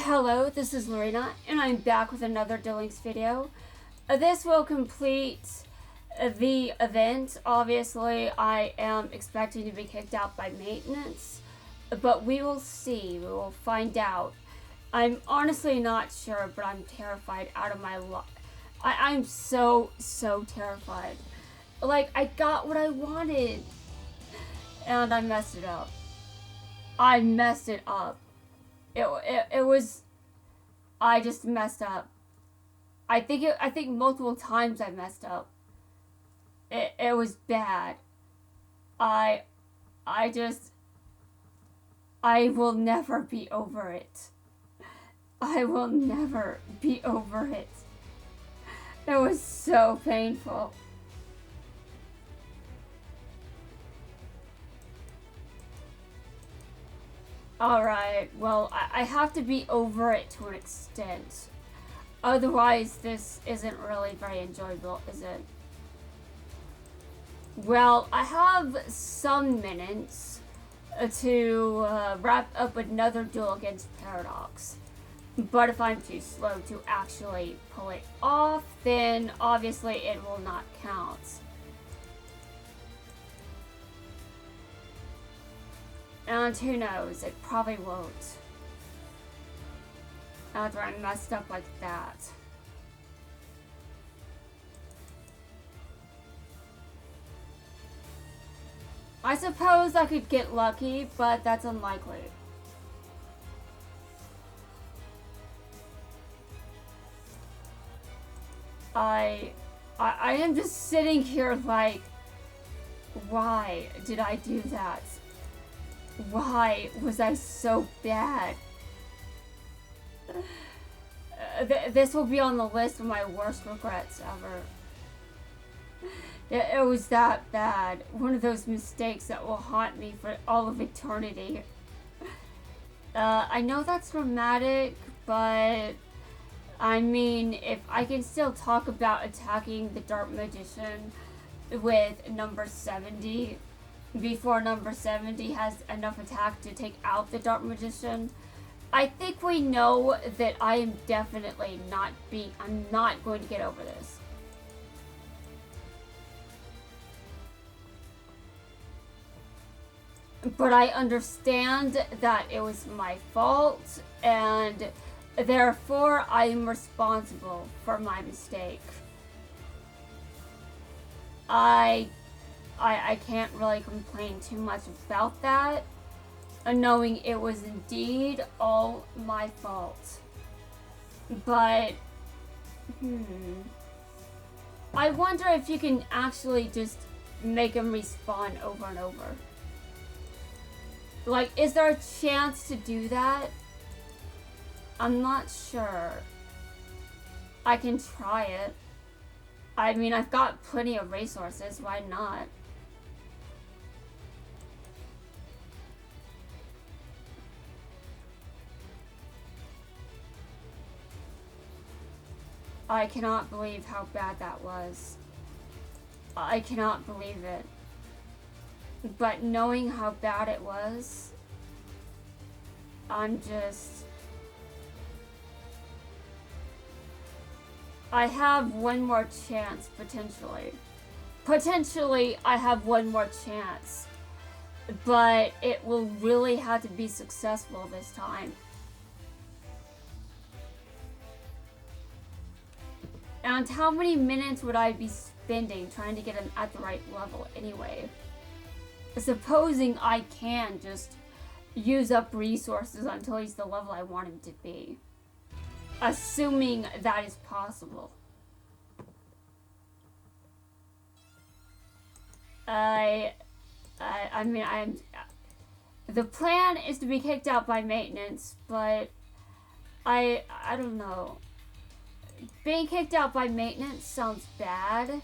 Hello, this is Lorena, and I'm back with another Duel Links video. This will complete the event. Obviously, I am expecting to be kicked out by maintenance, but we will see. We will find out. I'm honestly not sure, but I'm terrified out of my life. I'm so terrified. Like, I got what I wanted, and I messed it up. I messed it up. It was, I just messed up. I think multiple times I messed up. It was bad. I will never be over it. I will never be over it. It was so painful. Alright, well, I have to be over it to an extent. Otherwise, this isn't really very enjoyable, is it? Well, I have some minutes to wrap up another duel against Paradox. But if I'm too slow to actually pull it off, then obviously it will not count. And who knows, it probably won't. After I messed up like that. I suppose I could get lucky, but that's unlikely. I am just sitting here like, why did I do that? Why was I so bad? This will be on the list of my worst regrets ever. It was that bad. One of those mistakes that will haunt me for all of eternity. I know that's dramatic, but I mean, if I can still talk about attacking the Dark Magician with number 70 before number 70 has enough attack to take out the Dark Magician, I think we know that I am definitely I'm not going to get over this. But I understand that it was my fault, and therefore I am responsible for my mistake. I can't really complain too much about that, knowing it was indeed all my fault. But, I wonder if you can actually just make him respawn over and over. Like, is there a chance to do that? I'm not sure. I can try it. I mean, I've got plenty of resources, why not? I cannot believe how bad that was. I cannot believe it. But knowing how bad it was, I'm just... I have one more chance, potentially. Potentially, I have one more chance. But it will really have to be successful this time. And how many minutes would I be spending trying to get him at the right level anyway? Supposing I can just use up resources until he's the level I want him to be. Assuming that is possible. I mean, the plan is to be kicked out by maintenance, but I don't know. Being kicked out by maintenance sounds bad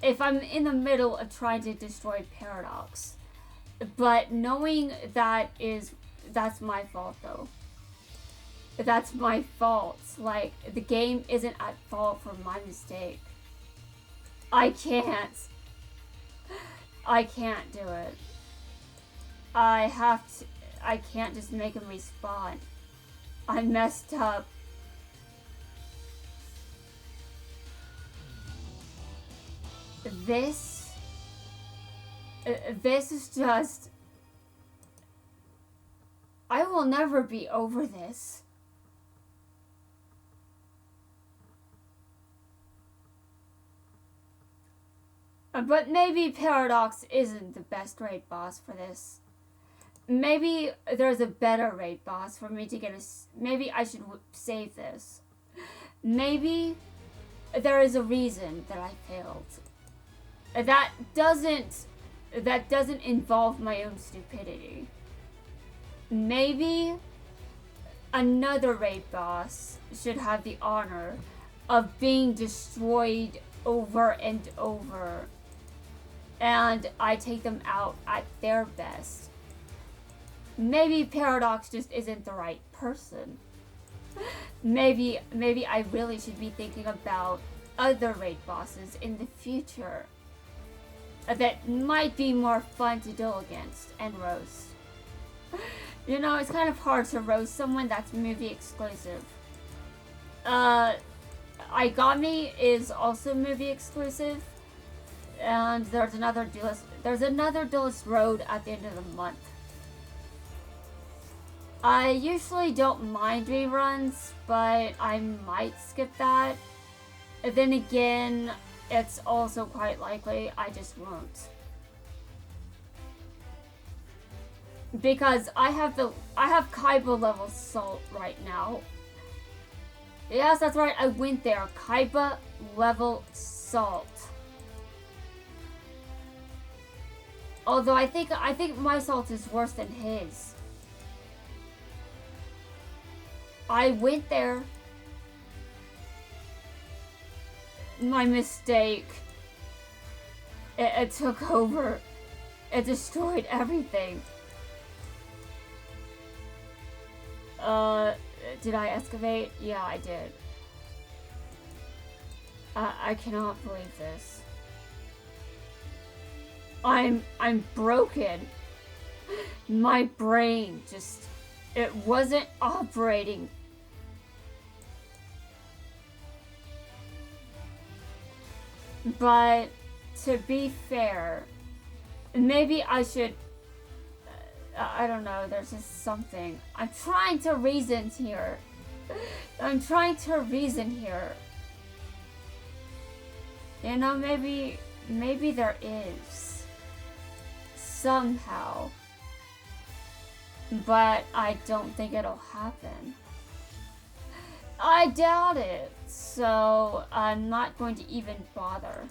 if I'm in the middle of trying to destroy Paradox. But knowing that's my fault though. That's my fault. Like, the game isn't at fault for my mistake. I can't do it. I can't just make him respawn. I messed up. This is just... I will never be over this. But maybe Paradox isn't the best raid boss for this. Maybe there's a better raid boss for me to get a... Maybe I should save this. Maybe there is a reason that I failed. That doesn't involve my own stupidity. Maybe another raid boss should have the honor of being destroyed over and over, and I take them out at their best. Maybe Paradox just isn't the right person. Maybe I really should be thinking about other raid bosses in the future that might be more fun to duel against and roast. You know, it's kind of hard to roast someone that's movie exclusive. Aigami is also movie exclusive, and there's another duelist road at the end of the month. I usually don't mind reruns, but I might skip that. And then again, it's also quite likely I just won't. Because I have Kaiba level salt right now. Yes, that's right, I went there. Kaiba level salt. Although I think my salt is worse than his. I went there. My mistake. It took over. It destroyed everything. Did I excavate? Yeah, I did. I cannot believe this. I'm broken. My brain just... It wasn't operating. But to be fair, maybe I should... I don't know, there's just something. I'm trying to reason here. You know, maybe there is. Somehow. But I don't think it'll happen. I doubt it, so I'm not going to even bother.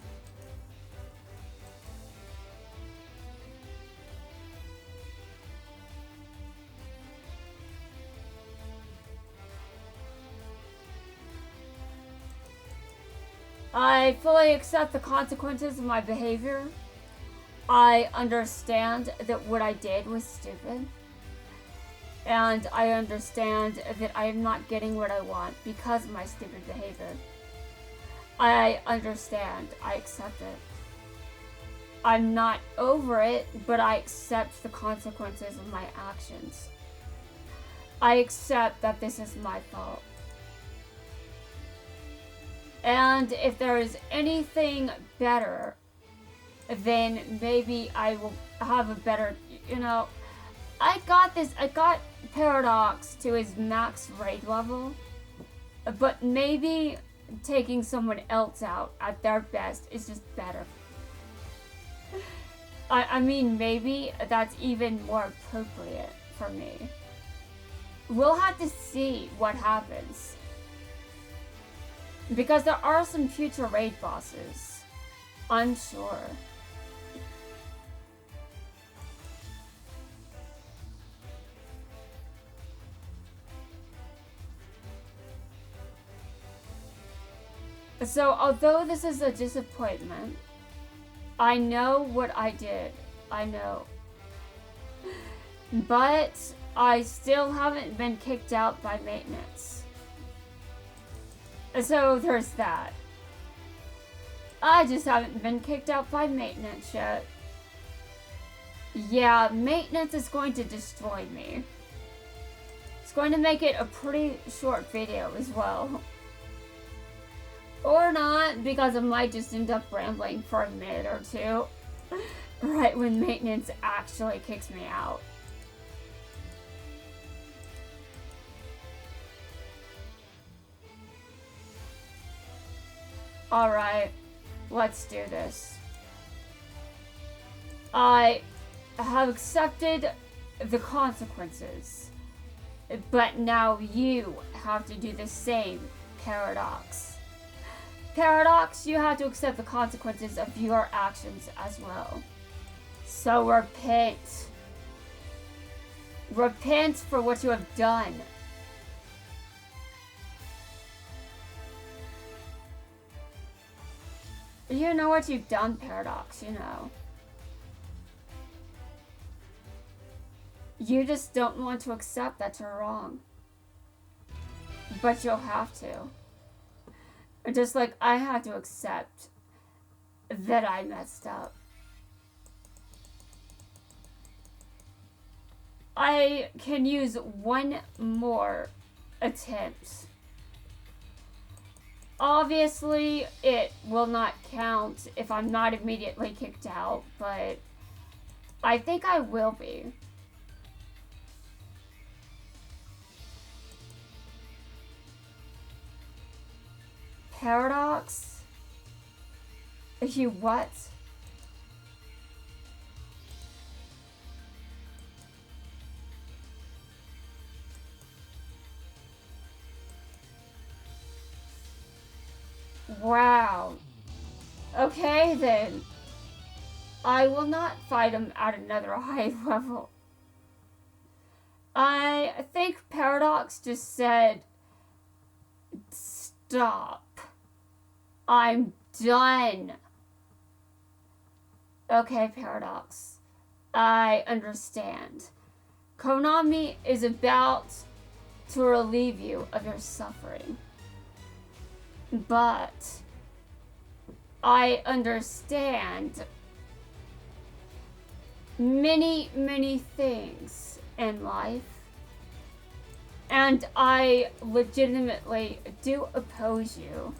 I fully accept the consequences of my behavior. I understand that what I did was stupid. And I understand that I am not getting what I want because of my stupid behavior. I understand. I accept it. I'm not over it, but I accept the consequences of my actions. I accept that this is my fault. And if there is anything better, then maybe I will have a better, you know... I got Paradox to his max raid level, but maybe taking someone else out at their best is just better. I mean, maybe that's even more appropriate for me. We'll have to see what happens. Because there are some future raid bosses, I'm sure. So, although this is a disappointment, I know what I did. I know. But I still haven't been kicked out by maintenance. So, there's that. I just haven't been kicked out by maintenance yet. Yeah, maintenance is going to destroy me. It's going to make it a pretty short video as well. Or not, because I might just end up rambling for a minute or two. Right when maintenance actually kicks me out. Alright, let's do this. I have accepted the consequences, but now you have to do the same, Paradox. Paradox, you have to accept the consequences of your actions as well. So repent. Repent for what you have done. You know what you've done, Paradox, you know. You just don't want to accept that you're wrong. But you'll have to. Just like I had to accept that I messed up. I can use one more attempt. Obviously, it will not count if I'm not immediately kicked out, but I think I will be. Paradox? You what? Wow. Okay then. I will not fight him at another high level. I think Paradox just said, stop. I'm done. Okay, Paradox. I understand. Konami is about to relieve you of your suffering. But I understand many, many things in life. And I legitimately do oppose you.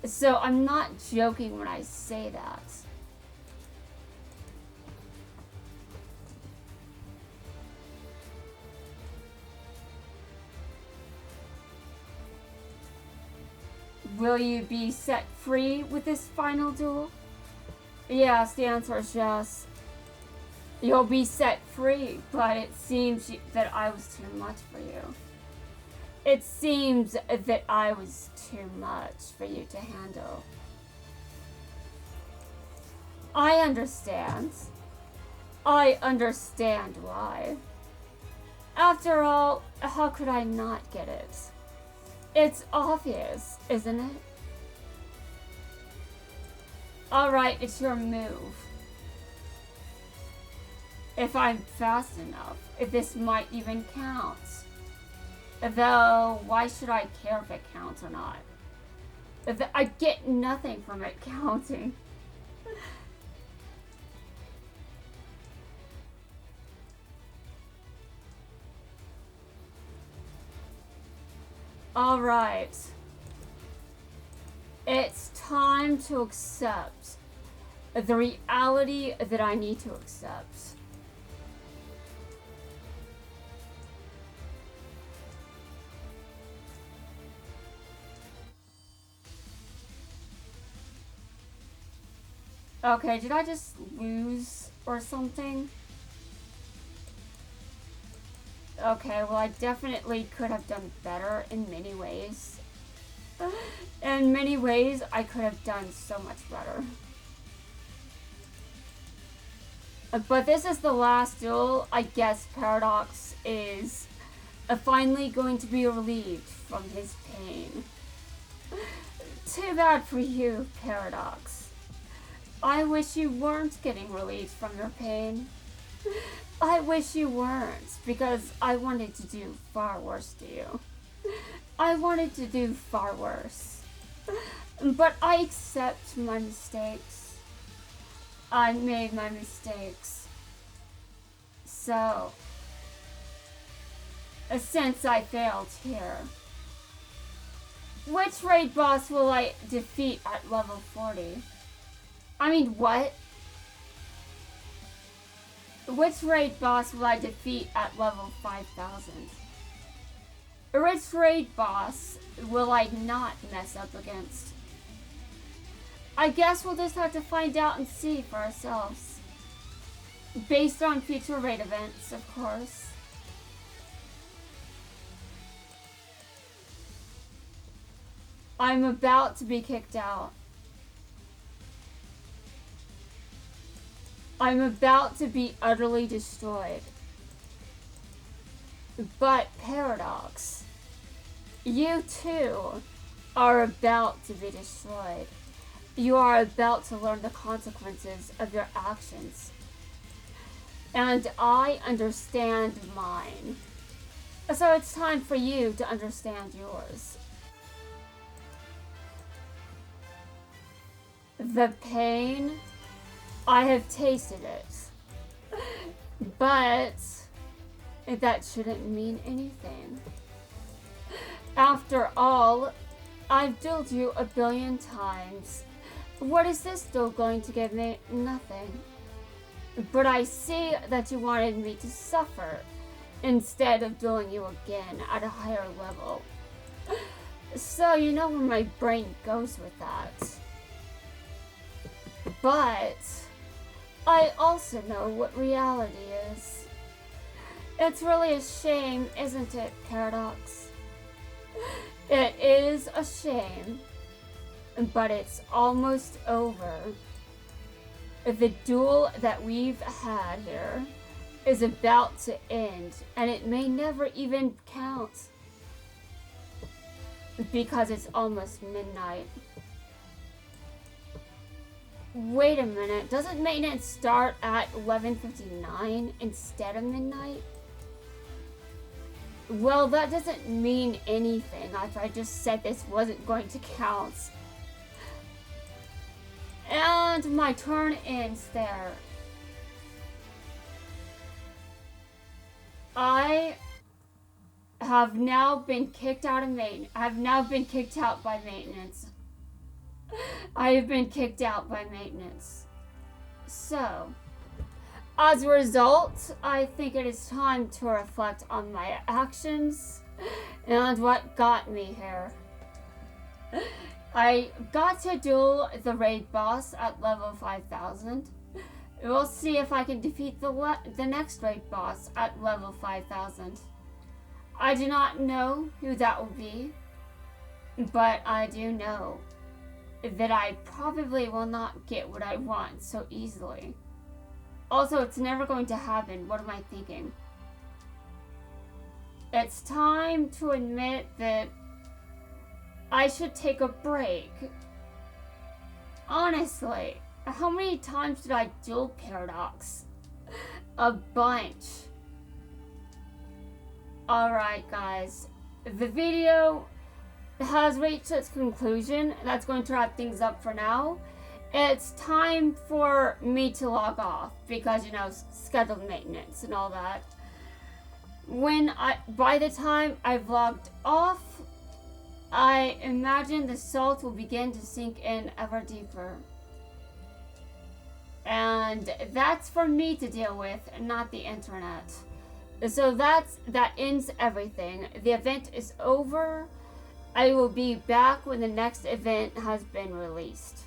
So I'm not joking when I say that. Will you be set free with this final duel? Yes, the answer is yes. You'll be set free, but it seems that I was too much for you. It seems that I was too much for you to handle. I understand. I understand why. After all, how could I not get it? It's obvious, isn't it? Alright, it's your move. If I'm fast enough, if this might even count. Though, why should I care if it counts or not? I get nothing from it counting. Alright. It's time to accept the reality that I need to accept. Okay, did I just lose or something? Okay, well I definitely could have done better in many ways. In many ways, I could have done so much better. But this is the last duel. I guess Paradox is finally going to be relieved from his pain. Too bad for you, Paradox. I wish you weren't getting relieved from your pain. I wish you weren't, because I wanted to do far worse to you. I wanted to do far worse. But I accept my mistakes. I made my mistakes. So, since I failed here. Which raid boss will I defeat at level 40? I mean, what? Which raid boss will I defeat at level 5000? Which raid boss will I not mess up against? I guess we'll just have to find out and see for ourselves. Based on future raid events, of course. I'm about to be kicked out. I'm about to be utterly destroyed. But Paradox, you too are about to be destroyed. You are about to learn the consequences of your actions. And I understand mine. So it's time for you to understand yours. The pain, I have tasted it. But that shouldn't mean anything. After all, I've dueled you 1 billion times. What is this duel going to give me? Nothing. But I see that you wanted me to suffer instead of dueling you again at a higher level. So you know where my brain goes with that. But I also know what reality is. It's really a shame, isn't it, Paradox? It is a shame, but it's almost over. The duel that we've had here is about to end, and it may never even count because it's almost midnight. Wait a minute, doesn't maintenance start at 11:59 instead of midnight? Well, that doesn't mean anything after I just said this wasn't going to count. And my turn ends there. I have now been kicked out of maintenance. I have now been kicked out by maintenance. I have been kicked out by maintenance. So, as a result, I think it is time to reflect on my actions and what got me here. I got to duel the raid boss at level 5000. We'll see if I can defeat the next raid boss at level 5000. I do not know who that will be, but I do know that I probably will not get what I want so easily. Also, it's never going to happen. What am I thinking? It's time to admit that I should take a break. Honestly, how many times did I duel Paradox? A bunch. Alright guys, the video has reached its conclusion. That's going to wrap things up for now. It's time for me to log off because, you know, scheduled maintenance and all that. By the time I've logged off, I imagine the salt will begin to sink in ever deeper. And that's for me to deal with, not the internet. So that ends everything. The event is over. I will be back when the next event has been released.